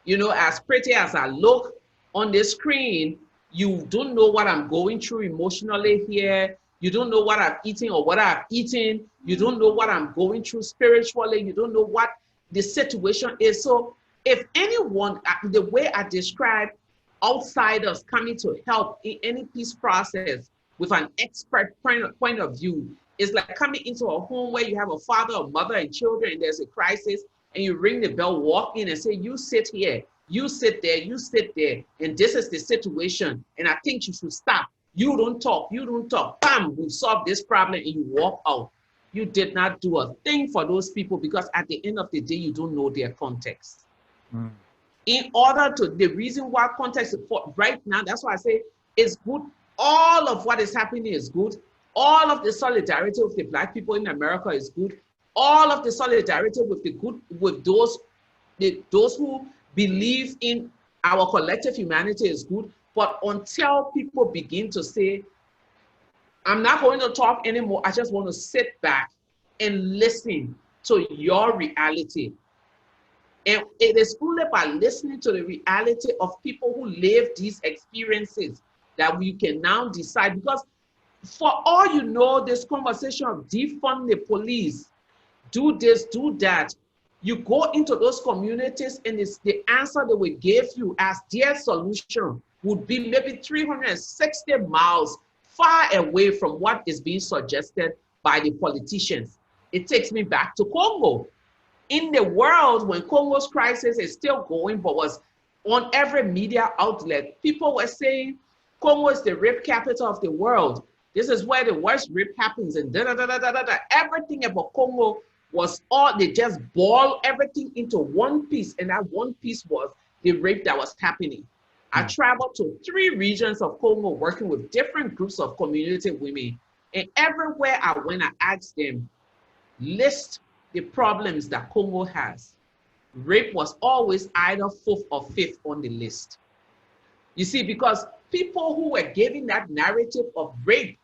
As pretty as I look on the screen, you don't know what I'm going through emotionally here. You don't know what I've eaten or what I've eaten. You don't know what I'm going through spiritually. You don't know what the situation is. So if anyone, the way I describe outsiders coming to help in any peace process with an expert point of view, is like coming into a home where you have a father, a mother, and children, and there's a crisis, and you ring the bell, walk in and say, you sit here, you sit there, you sit there, and this is the situation, and I think you should stop. You don't talk, bam, we solve this problem, and you walk out. You did not do a thing for those people, because at the end of the day, you don't know their context. In order to, the reason why context for right now, that's why I say it's good. All of what is happening is good. All of the solidarity with the Black people in America is good. All of the solidarity with the good, with those who believe in our collective humanity is good. But until people begin to say, I'm not going to talk anymore, I just want to sit back and listen to your reality. And it is only by listening to the reality of people who live these experiences that we can now decide. Because for all you know, this conversation of defund the police, do this, do that, you go into those communities and it's the answer they will give you as their solution would be maybe 360 miles far away from what is being suggested by the politicians. It takes me back to Congo. In the world, when Congo's crisis is still going, but was on every media outlet, people were saying Congo is the rape capital of the world. This is where the worst rape happens, and da-da-da-da-da-da. Everything about Congo was all, they just boiled everything into one piece, and that one piece was the rape that was happening. I traveled to 3 regions of Congo working with different groups of community women, and everywhere I went, I asked them, list the problems that Congo has. rape was always either fourth or fifth on the list. You see, because people who were giving that narrative of rape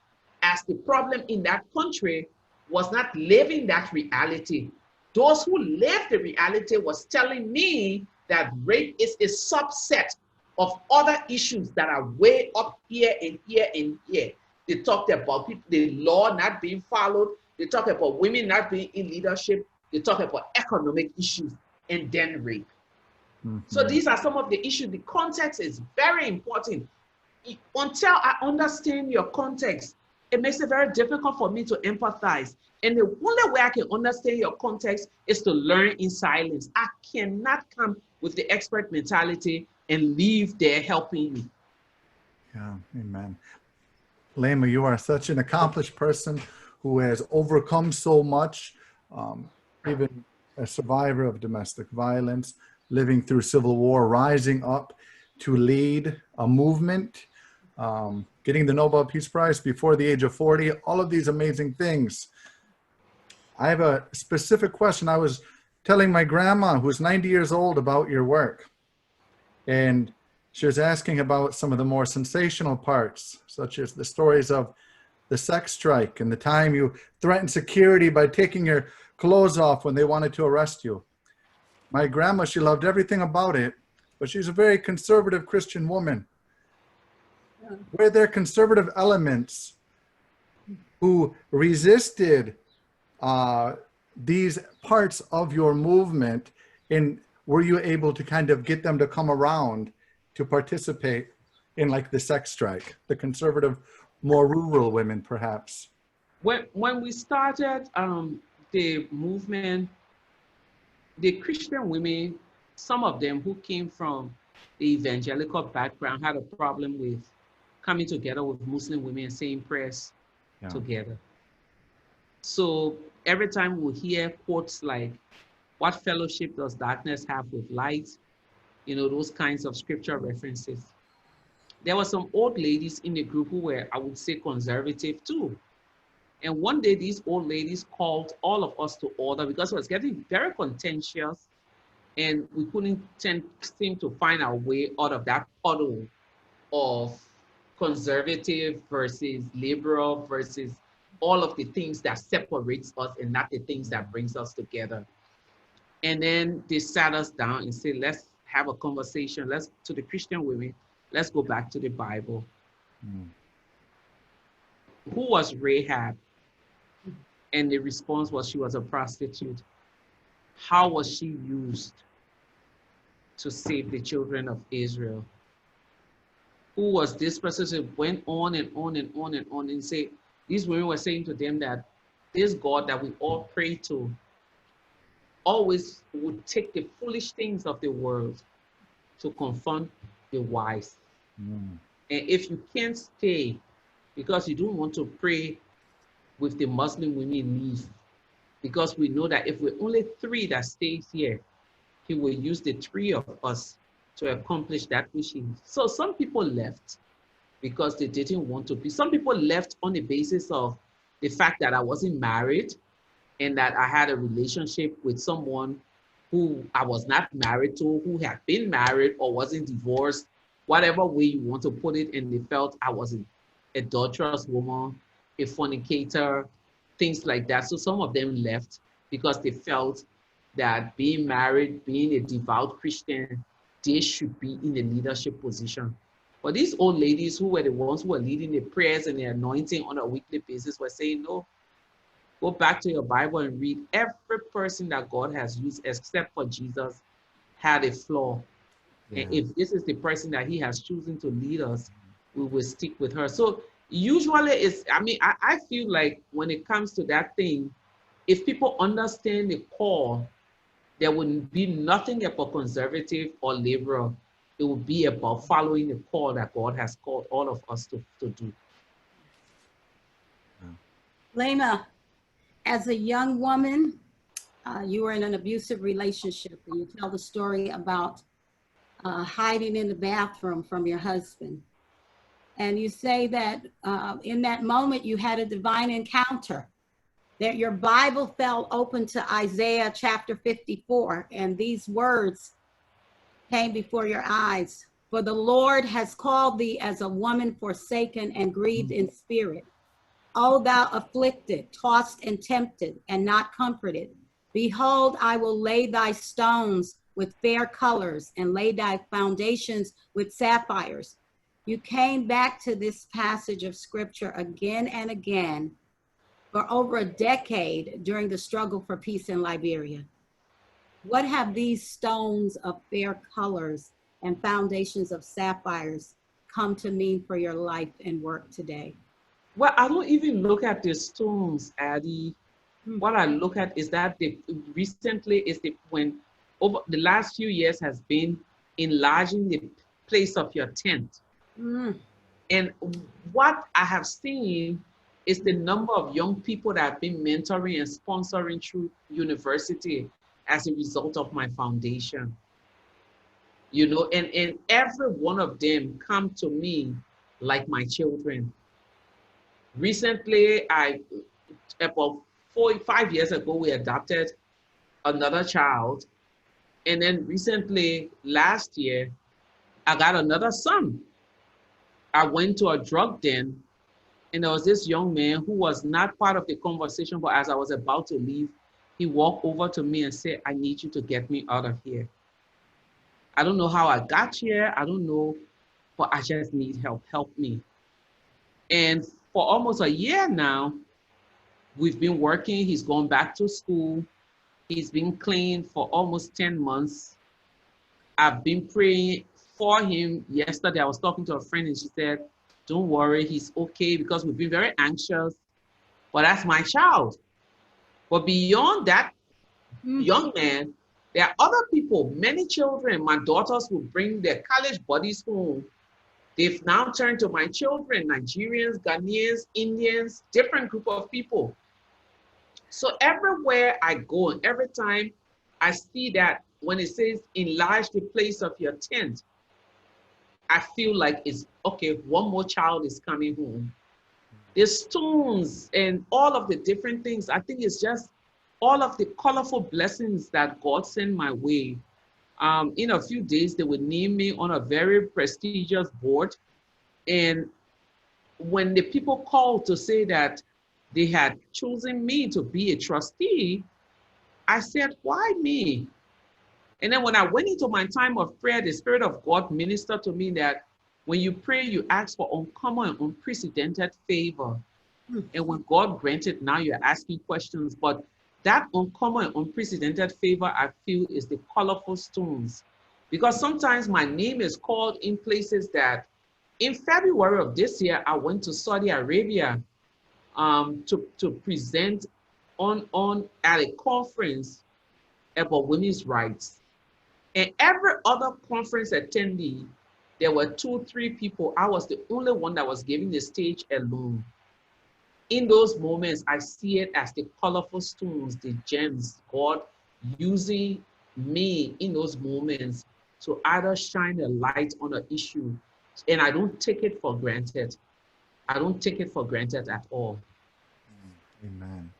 as the problem in that country was not living that reality. Those who lived the reality was telling me that rape is a subset of other issues that are way up here and here and here. They talked about people, the law not being followed. They talked about women not being in leadership. They talked about economic issues and then rape. So these are some of the issues. The context is very important. Until I understand your context, it makes it very difficult for me to empathize. And the only way I can understand your context is to learn in silence. I cannot come with the expert mentality and leave there helping you. Yeah, amen. Leymah, you are such an accomplished person who has overcome so much, even a survivor of domestic violence, living through civil war, rising up to lead a movement, getting the Nobel Peace Prize before the age of 40, all of these amazing things. I have a specific question. I was telling my grandma, who's 90 years old, about your work. And she was asking about some of the more sensational parts, such as the stories of the sex strike and the time you threatened security by taking your clothes off when they wanted to arrest you. My grandma, she loved everything about it, but she's a very conservative Christian woman. Were there conservative elements who resisted these parts of your movement, and were you able to kind of get them to come around to participate in like the sex strike, the conservative, more rural women perhaps? When we started the movement, the Christian women, some of them who came from the evangelical background had a problem with coming together with Muslim women and saying prayers together. So every time we hear quotes like, "What fellowship does darkness have with light?" You know, those kinds of scripture references. There were some old ladies in the group who were, I would say, conservative too. And one day these old ladies called all of us to order because it was getting very contentious and we couldn't seem to find our way out of that puddle of conservative versus liberal versus all of the things that separates us and not the things that brings us together. And then they sat us down and said, let's have a conversation. To the Christian women, let's go back to the Bible. Who was Rahab? And the response was she was a prostitute. How was she used to save the children of Israel? Who was this person? So it went on and on and on and on and say, these women were saying to them that this God that we all pray to always would take the foolish things of the world to confront the wise. And if you can't stay because you don't want to pray with the Muslim women, leave. Because we know that if we're only 3 that stays here, he will use the 3 of us to accomplish that mission. So some people left because they didn't want to be. Some people left on the basis of the fact that I wasn't married and that I had a relationship with someone who I was not married to, who had been married or wasn't divorced, whatever way you want to put it, and they felt I was an adulterous woman, a fornicator, things like that. So some of them left because they felt that being married, being a devout Christian, they should be in a leadership position. But these old ladies who were the ones who were leading the prayers and the anointing on a weekly basis were saying, no, go back to your Bible and read. Every person that God has used, except for Jesus, had a flaw. Yeah. And if this is the person that he has chosen to lead us, we will stick with her. So usually it's, I feel like when it comes to that thing, if people understand the call, there would be nothing about conservative or liberal. It would be about following the call that God has called all of us to do. Leymah, as a young woman, you were in an abusive relationship, and you tell the story about hiding in the bathroom from your husband. And you say that in that moment you had a divine encounter that your Bible fell open to Isaiah chapter 54, and these words came before your eyes. For the Lord has called thee as a woman forsaken and grieved in spirit. O thou afflicted, tossed and tempted, and not comforted. Behold, I will lay thy stones with fair colors and lay thy foundations with sapphires. You came back to this passage of scripture again and again for over a decade during the struggle for peace in Liberia. What have these stones of fair colors and foundations of sapphires come to mean for your life and work today? Well, I don't even look at the stones, Addie. What I look at is that when over the last few years has been enlarging the place of your tent. And what I have seen is the number of young people that I've been mentoring and sponsoring through university as a result of my foundation. You know, and every one of them come to me like my children. Recently, about 5 years ago, we adopted another child. And then recently, last year, I got another son. I went to a drug den, and there was this young man who was not part of the conversation, but as I was about to leave, he walked over to me and said, I need you to get me out of here. I don't know how I got here. I don't know, but I just need help. Help me. And for almost a year now, we've been working. He's gone back to school. He's been clean for almost 10 months. I've been praying for him. Yesterday, I was talking to a friend and she said, don't worry, he's okay, because we've been very anxious. But that's my child. But beyond that young man, there are other people, many children. My daughters will bring their college buddies home. They've now turned to my children, Nigerians, Ghanaians, Indians, different group of people. So everywhere I go, and every time I see that when it says enlarge the place of your tent, I feel like it's okay, one more child is coming home. The stones and all of the different things, I think it's just all of the colorful blessings that God sent my way. In a few days, they would name me on a very prestigious board. And when the people called to say that they had chosen me to be a trustee, I said, why me? And then when I went into my time of prayer, the Spirit of God ministered to me that when you pray, you ask for uncommon and unprecedented favor. And when God granted, now you're asking questions. But that uncommon and unprecedented favor, I feel, is the colorful stones. Because sometimes my name is called in places that, in February of this year, I went to Saudi Arabia to present at a conference about women's rights. And every other conference attendee, there were 2, 3 people. I was the only one that was giving the stage alone. In those moments, I see it as the colorful stones, the gems, God using me in those moments to either shine a light on an issue. And I don't take it for granted. I don't take it for granted at all. Amen.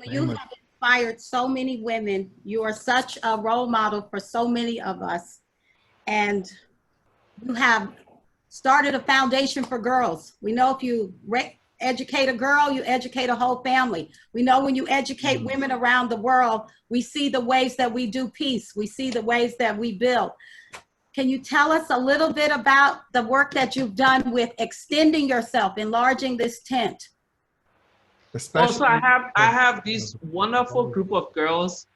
You have inspired so many women. You are such a role model for so many of us. And you have started a foundation for girls. We know if you educate a girl, you educate a whole family. We know when you educate women around the world, we see the ways that we do peace. We see the ways that we build. Can you tell us a little bit about the work that you've done with extending yourself, enlarging this tent? Also, I have this wonderful group of girls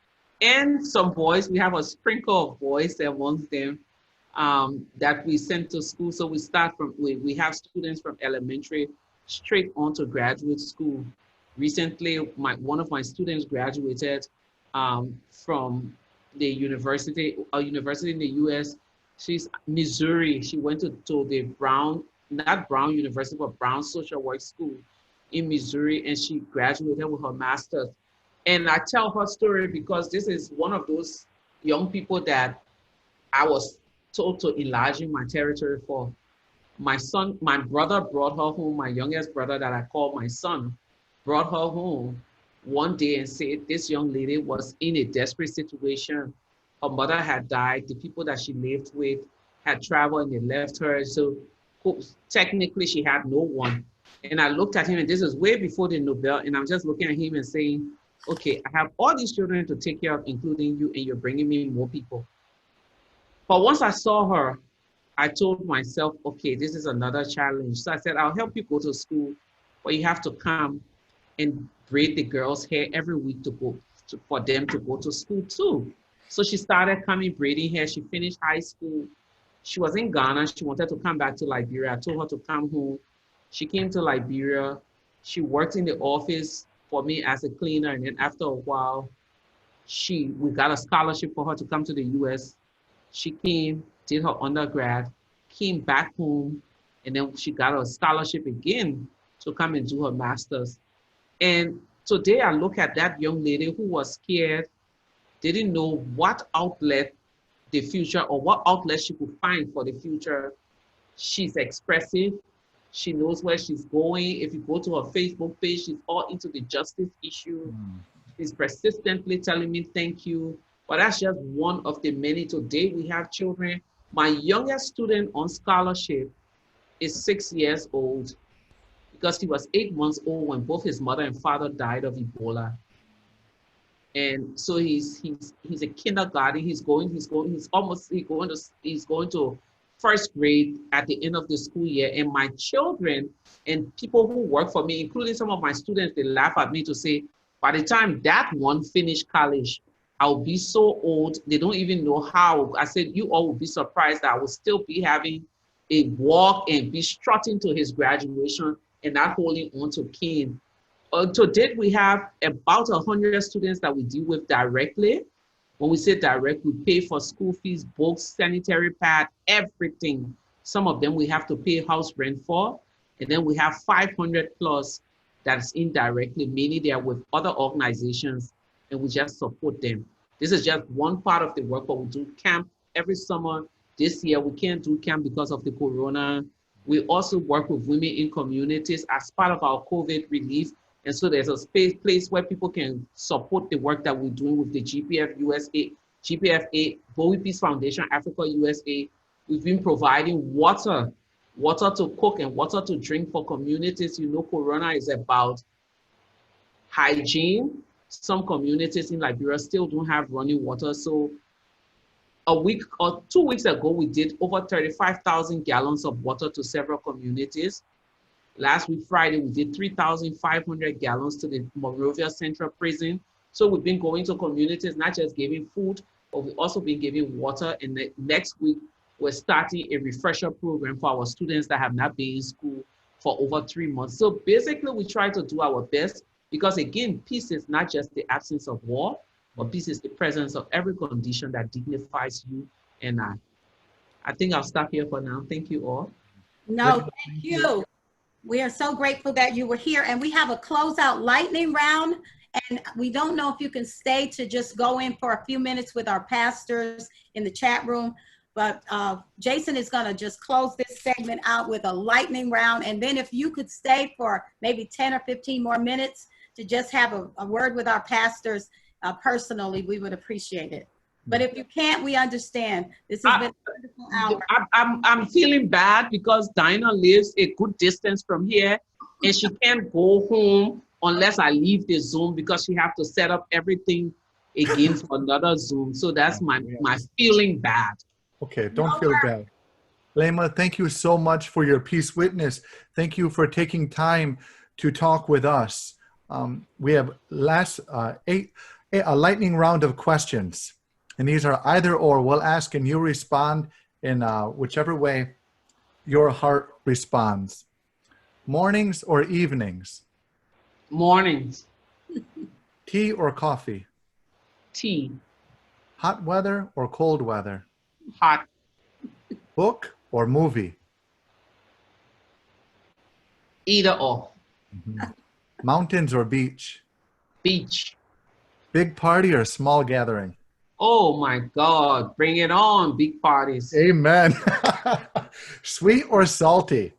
and some boys. We have a sprinkle of boys amongst them that we send to school. So we start from, we have students from elementary straight on to graduate school. Recently, one of my students graduated from the university, a university in the US. She's Missouri. She went to the not Brown University, but Brown Social Work School in Missouri, and she graduated with her master's. And I tell her story because this is one of those young people that I was told to enlarging my territory for. My brother brought her home, my youngest brother that I call my son, brought her home one day and said this young lady was in a desperate situation. Her mother had died. The people that she lived with had traveled and they left her. So technically she had no one. And I looked at him, and this is way before the Nobel, and I'm just looking at him and saying, okay, I have all these children to take care of, including you, and you're bringing me more people. But once I saw her, I told myself, okay, this is another challenge. So I said, I'll help you go to school, but you have to come and braid the girls' hair every week for them to go to school too. So she started coming braiding hair. She finished high school. She was in Ghana. She wanted to come back to Liberia. I told her to come home. She came to Liberia. She worked in the office for me as a cleaner. And then after a while, we got a scholarship for her to come to the US. She came, did her undergrad, came back home, and then she got a scholarship again to come and do her master's. And today I look at that young lady who was scared, didn't know what outlet the future or what outlet she could find for the future. She's expressive. She knows where she's going. If you go to her Facebook page, she's all into the justice issue. She's persistently telling me thank you. But that's just one of the many. Today we have children. My youngest student on scholarship is 6 years old because he was 8 months old when both his mother and father died of Ebola. And so he's a kindergarten. He's going to first grade at the end of the school year. And my children and people who work for me, including some of my students, they laugh at me to say, by the time that one finished college, I'll be so old, they don't even know how. I said, you all will be surprised that I will still be having a walk and be strutting to his graduation and not holding on to cane. To date, we have about 100 students that we deal with directly. When we say direct, we pay for school fees, books, sanitary pad, everything. Some of them we have to pay house rent for. And then we have 500 plus that's indirectly, mainly they are with other organizations, and we just support them. This is just one part of the work, but we do camp every summer. This year, we can't do camp because of the corona. We also work with women in communities as part of our COVID relief. And so there's a place where people can support the work that we're doing with the GPF USA, GPFA, Bowie Peace Foundation, Africa USA. We've been providing water to cook and water to drink for communities. You know, corona is about hygiene. Some communities in Liberia still don't have running water. So a week or 2 weeks ago, we did over 35,000 gallons of water to several communities. Last week, Friday, we did 3,500 gallons to the Monrovia Central Prison. So we've been going to communities, not just giving food, but we've also been giving water. And the next week, we're starting a refresher program for our students that have not been in school for over 3 months. So basically, we try to do our best because, again, peace is not just the absence of war, but peace is the presence of every condition that dignifies you and I. I think I'll stop here for now. Thank you all. No, thank you. We are so grateful that you were here, and we have a closeout lightning round, and we don't know if you can stay to just go in for a few minutes with our pastors in the chat room, but Jason is gonna just close this segment out with a lightning round, and then if you could stay for maybe 10 or 15 more minutes to just have a word with our pastors personally, we would appreciate it. But if you can't, we understand. This has been a wonderful hour. I'm feeling bad because Dinah lives a good distance from here, and she can't go home unless I leave the Zoom because she have to set up everything again for another Zoom. So that's my feeling bad. Okay, don't feel bad. Leymah, thank you so much for your peace witness. Thank you for taking time to talk with us. We have a lightning round of questions. And these are either or. We'll ask and you respond in whichever way your heart responds. Mornings or evenings? Mornings. Tea or coffee? Tea. Hot weather or cold weather? Hot. Book or movie? Either or. Mm-hmm. Mountains or beach? Beach. Big party or small gathering? Oh my God, bring it on, big parties. Amen. Sweet or salty?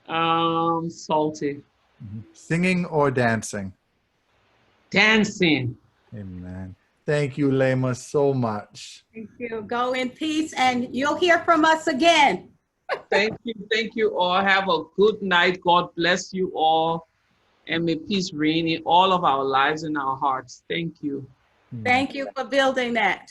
Salty. Singing or dancing? dancing. Amen. Thank you, Leymah, so much. Thank you. Go in peace, and you'll hear from us again. Thank you. Thank you all. Have a good night. God bless you all. And may peace reign in all of our lives and our hearts. Thank you. Thank you for building that.